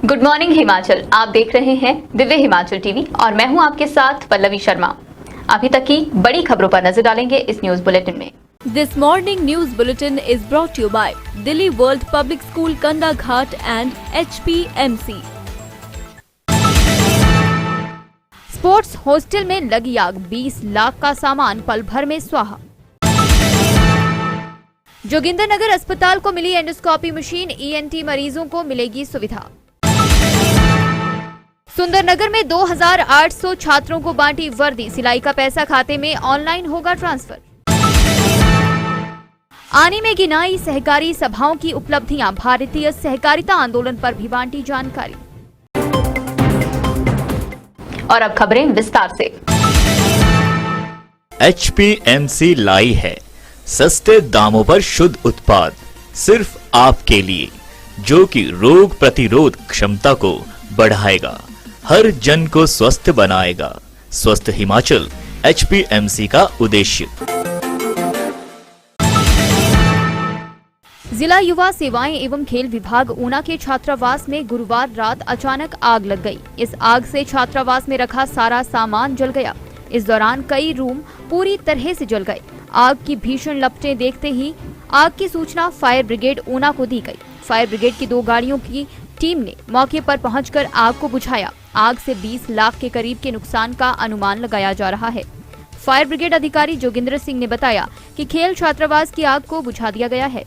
Good morning Himachal. आप देख रहे हैं दिव्य हिमाचल टीवी और मैं हूं आपके साथ पल्लवी शर्मा। अभी तक की बड़ी खबरों पर नजर डालेंगे इस न्यूज बुलेटिन में। This morning news bulletin is brought to you by Delhi World Public School Kanda Ghat and HPMC. Sports hostel में लगी आग, 20 लाख का सामान पल भर में स्वाहा। जोगिंदरनगर अस्पताल को मिली एंडोस्कोपी मशीन, ENT मरीजों को मिलेगी सुविधा। सुंदरनगर में 2800 छात्रों को बांटी वर्दी, सिलाई का पैसा खाते में ऑनलाइन होगा ट्रांसफर। आनी में गिनाई सहकारी सभाओं की उपलब्धियां, भारतीय सहकारिता आंदोलन पर भी बांटी जानकारी। और अब खबरें विस्तार से। HPMC लाई है सस्ते दामों पर शुद्ध उत्पाद सिर्फ आपके लिए, जो कि रोग प्रतिरोध क्षमता को बढ़ाएगा, हर जन को स्वस्थ बनाएगा। स्वस्थ हिमाचल HPMC का उद्देश्य। जिला युवा सेवाएं एवं खेल विभाग ऊना के छात्रावास में गुरुवार रात अचानक आग लग गई। इस आग से छात्रावास में रखा सारा सामान जल गया। इस दौरान कई रूम पूरी तरह से जल गए। आग की भीषण लपटें देखते ही आग की सूचना फायर ब्रिगेड ऊना को दी गई। फायर ब्रिगेड की 2 गाड़ियों की टीम ने मौके पर पहुंचकर आग को बुझाया। आग से 20 लाख के करीब के नुकसान का अनुमान लगाया जा रहा है। फायर ब्रिगेड अधिकारी जोगिंदर सिंह ने बताया कि खेल छात्रावास की आग को बुझा दिया गया है।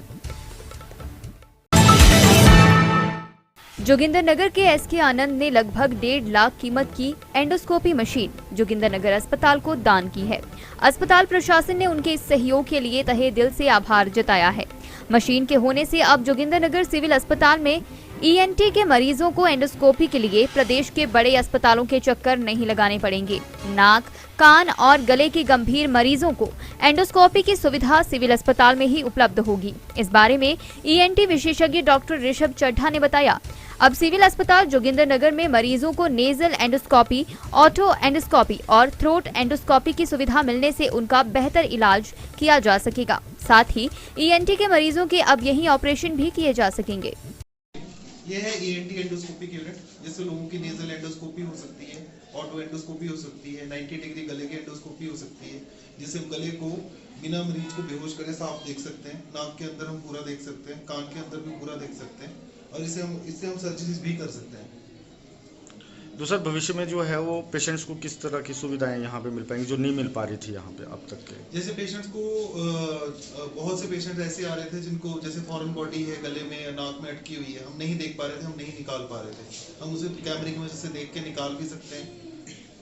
जोगिंदरनगर के SK आनंद ने लगभग 1.5 लाख कीमत की एंडोस्कोपी मशीन जोगिंदरनगर अस्पताल को दान की है। अस्पताल प्रशासन ने उनके इस सहयोग के लिए तहे दिल से आभार जताया है। मशीन के होने से अब जोगिंदरनगर सिविल अस्पताल में ENT के मरीजों को एंडोस्कोपी के लिए प्रदेश के बड़े अस्पतालों के चक्कर नहीं लगाने पड़ेंगे। नाक, कान और गले के गंभीर मरीजों को एंडोस्कोपी की सुविधा सिविल अस्पताल में ही उपलब्ध होगी। इस बारे में ENT विशेषज्ञ डॉक्टर ऋषभ चड्ढा ने बताया, अब सिविल अस्पताल जोगिंदरनगर में मरीजों को नेजल एंडोस्कोपी, ऑटो एंडोस्कोपी और थ्रोट एंडोस्कोपी की सुविधा मिलने से उनका बेहतर इलाज किया जा सकेगा। साथ ही ENT के मरीजों के अब यही ऑपरेशन भी किए जा सकेंगे। ये है ENT एंडोस्कोपिक यूनिट, जिससे लोगों की नेजल एंडोस्कोपी हो सकती है, ऑटो एंडोस्कोपी हो सकती है, 90 डिग्री गले की एंडोस्कोपी हो सकती है, जिससे गले को बिना मरीज को बेहोश करे साफ देख सकते हैं। नाक के अंदर हम पूरा देख सकते हैं, कान के अंदर भी पूरा देख सकते हैं और इससे हम सर्जरीज भी कर सकते हैं। दूसरा, भविष्य में जो है वो पेशेंट्स को किस तरह की सुविधाएं यहाँ पे मिल पाएंगी जो नहीं मिल पा रही थी यहाँ पे अब तक के? जैसे पेशेंट्स को बहुत से पेशेंट ऐसे आ रहे थे जिनको जैसे फॉरेन बॉडी है, गले में या नाक में अटकी हुई है, हम नहीं देख पा रहे थे, हम नहीं निकाल पा रहे थे। हम उसे कैमरे की वजह से देख के निकाल भी सकते हैं,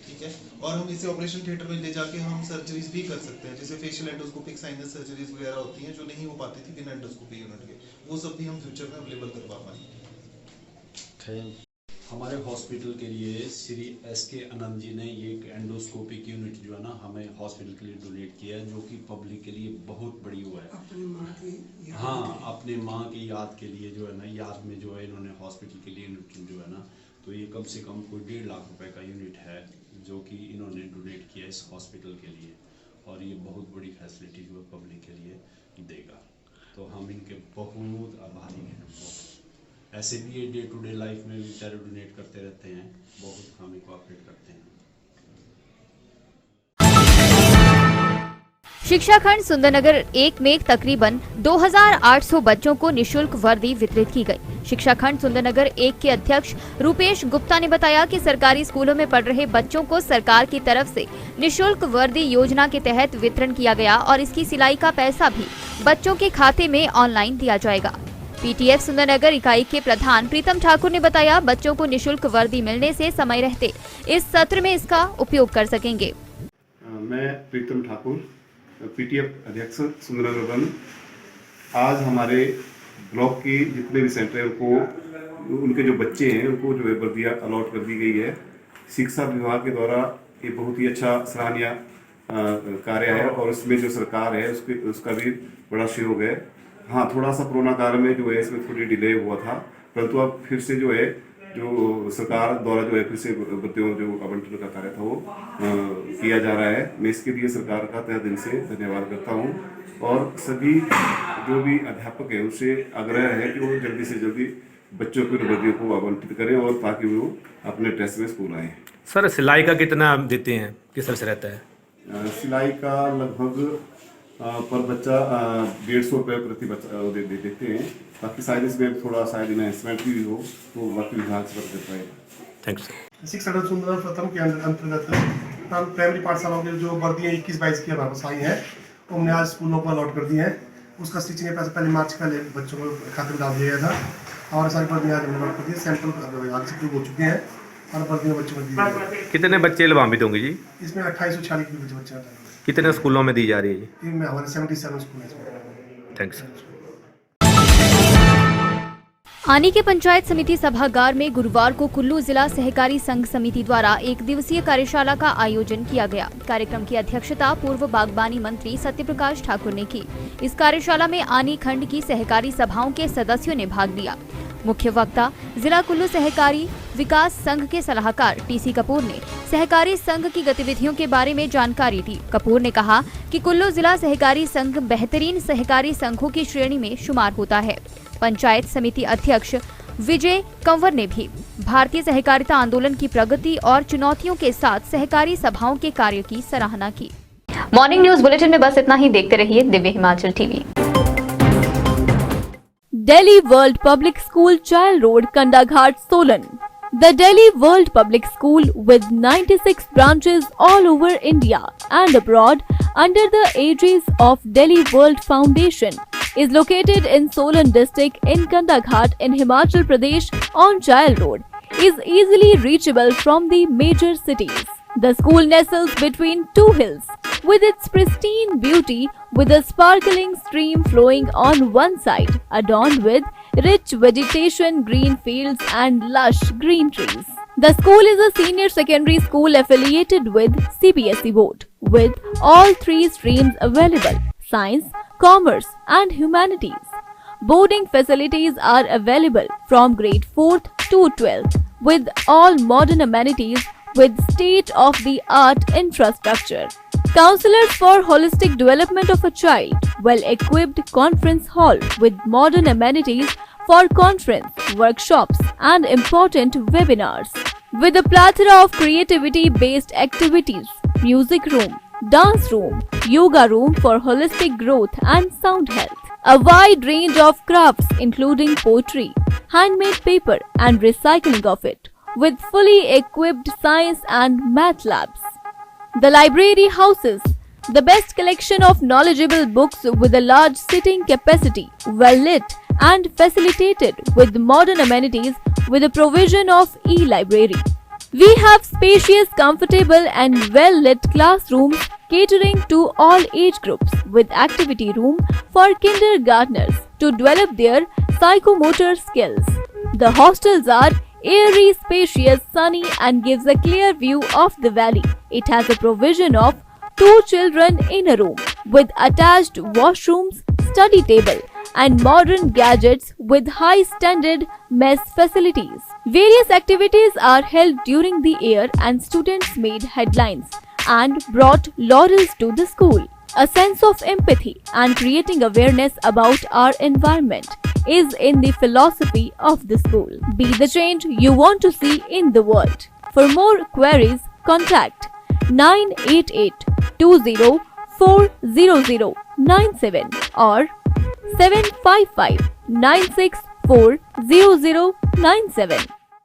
ठीक है। और हम इसे ऑपरेशन थिएटर में ले जाके हम सर्जरीज भी कर सकते हैं, जैसे फेशियल एंडोस्कोपिक साइनस सर्जरीज वगैरह होती हैं जो नहीं हो पाती थी बिना एंडोस्कोपी यूनिट के, वो सब भी हम फ्यूचर में अवेलेबल करवा पाएंगे। हमारे हॉस्पिटल के लिए श्री SK आनंद जी ने ये एक एंडोस्कोपिक यूनिट जो है ना हमें हॉस्पिटल के लिए डोनेट किया है, जो कि पब्लिक के लिए बहुत बड़ी हुआ है। अपनी माँ की याद के लिए जो है ना, याद में जो है इन्होंने हॉस्पिटल के लिए यूनिट जो है ना, तो ये कम से कम कोई 1.5 लाख रुपए का यूनिट है जो कि इन्होंने डोनेट किया इस हॉस्पिटल के लिए, और ये बहुत बड़ी फैसिलिटी जो है पब्लिक के लिए देगा। तो हम इनके बहुत आभारी हैं। ऐसे भी ये डे टू डे लाइफ में भी बेचारे डोनेट करते रहते हैं, बहुत हमें कोऑपरेट करते हैं। शिक्षा खंड सुंदरनगर 1 में तकरीबन 2800 बच्चों को निशुल्क वर्दी वितरित की गई। शिक्षा खंड सुंदरनगर 1 के अध्यक्ष रूपेश गुप्ता ने बताया कि सरकारी स्कूलों में पढ़ रहे बच्चों को सरकार की तरफ से निशुल्क वर्दी योजना के तहत वितरण किया गया और इसकी सिलाई का पैसा भी बच्चों के खाते में ऑनलाइन दिया जाएगा। PTF सुंदरनगर इकाई के प्रधान प्रीतम ठाकुर ने बताया, बच्चों को निशुल्क वर्दी मिलने से समय रहते इस सत्र में इसका उपयोग कर सकेंगे। मैं प्रीतम ठाकुर, PTF अध्यक्ष सुंदरनगर वन। आज हमारे ब्लॉक की जितने भी सेंटर हैं उनको, उनके जो बच्चे हैं उनको जो है वर्दियाँ अलॉट कर दी गई है। शिक्षा विभाग के द्वारा ये बहुत ही अच्छा सराहनीय कार्य है और इसमें जो सरकार है उसका भी बड़ा सहयोग है। हाँ, थोड़ा सा कोरोना काल में जो है इसमें थोड़ी डिले हुआ था, परंतु अब फिर से जो है जो सरकार द्वारा जो है फिर से वर्दियों जो आवंटन का कार्य था वो किया जा रहा है। मैं इसके लिए सरकार का तहे दिल से धन्यवाद करता हूँ और सभी जो भी अध्यापक है उनसे आग्रह है कि वो जल्दी से जल्दी बच्चों को वर्दियों को आवंटित करें और ताकि वो अपने ड्रेस में स्कूल आए। सर सिलाई का कितना देते हैं, किस तरह से रहता है? सिलाई का लगभग पर बच्चा 150 रुपये प्रति बच्चा दे देते हैं, ताकि शायद इसमें थोड़ा शायद इन्वेस्टमेंट भी हो तो वर्क विभाग से कर देता है। Thanks sir. शिक्षा सुंदर प्रथम के अंतर्गत हम प्राइमरी पाठशालाओं के जो वर्दियाँ 21-22 की वापस आई हैं वो हमने आज स्कूलों को अलॉट कर दी है। उसका स्टिचिंग पहले मार्च पहले बच्चों को खाते में डाल दिया गया था और सारी वर्दियाँ हमने अलॉट कर दी, सैंपल विभाग से हो चुके हैं और वर्दियाँ बच्चों को दी जा रही है। कितने बच्चे लाभान्वित होंगे जी? इसमें 2846 बच्चे कितने स्कूलों में दी जा रही है जी? इनमें हमारे 77 स्कूल हैं। थैंक्स। आनी के पंचायत समिति सभागार में गुरुवार को कुल्लू जिला सहकारी संघ समिति द्वारा एक दिवसीय कार्यशाला का आयोजन किया गया। कार्यक्रम की अध्यक्षता पूर्व बागबानी मंत्री सत्यप्रकाश ठाकुर ने की। इस कार्यशाला में आनी खंड की सहकारी सभाओं के सदस्यों ने भाग लिया। मुख्य वक्ता जिला कुल्लू सहकारी विकास संघ के सलाहकार टीसी कपूर ने सहकारी संघ की गतिविधियों के बारे में जानकारी दी। कपूर ने कहा कि कुल्लू जिला सहकारी संघ बेहतरीन सहकारी संघों की श्रेणी में शुमार होता है। पंचायत समिति अध्यक्ष विजय कंवर ने भी भारतीय सहकारिता आंदोलन की प्रगति और चुनौतियों के साथ सहकारी सभाओं के कार्य की सराहना की। मॉर्निंग न्यूज बुलेटिन में बस इतना ही। देखते रहिए Divya Himachal TV. Delhi World Public School, Child Road, Kandaghat, Solan. The Delhi World Public School, with 96 branches all over India and abroad under the aegis of Delhi World Foundation, is located in Solan district in Kandaghat in Himachal Pradesh on Child Road, is easily reachable from the major cities. The school nestles between two hills, with its pristine beauty, with a sparkling stream flowing on one side, adorned with rich vegetation, green fields and lush green trees. The school is a senior secondary school affiliated with CBSE board, with all three streams available: science, commerce and humanities. Boarding facilities are available from grade 4th to 12th, with all modern amenities with state-of-the-art infrastructure. Counselors for holistic development of a child, well-equipped conference hall with modern amenities for conference, workshops and important webinars. With a plethora of creativity-based activities, music room, dance room, yoga room for holistic growth and sound health. A wide range of crafts including poetry, handmade paper and recycling of it, with fully equipped science and math labs. The library houses the best collection of knowledgeable books with a large sitting capacity, well lit and facilitated with modern amenities with the provision of e-library. We have spacious, comfortable and well lit classrooms catering to all age groups, with activity room for kindergartners to develop their psychomotor skills. The hostels are airy, spacious, sunny and gives a clear view of the valley. It has a provision of 2 children in a room with attached washrooms, study table and modern gadgets with high standard mess facilities. Various activities are held during the year and students made headlines and brought laurels to the school. A sense of empathy and creating awareness about our environment is in the philosophy of the school. Be the change you want to see in the world. For more queries, contact 988-20-40097 or 755-964-0097.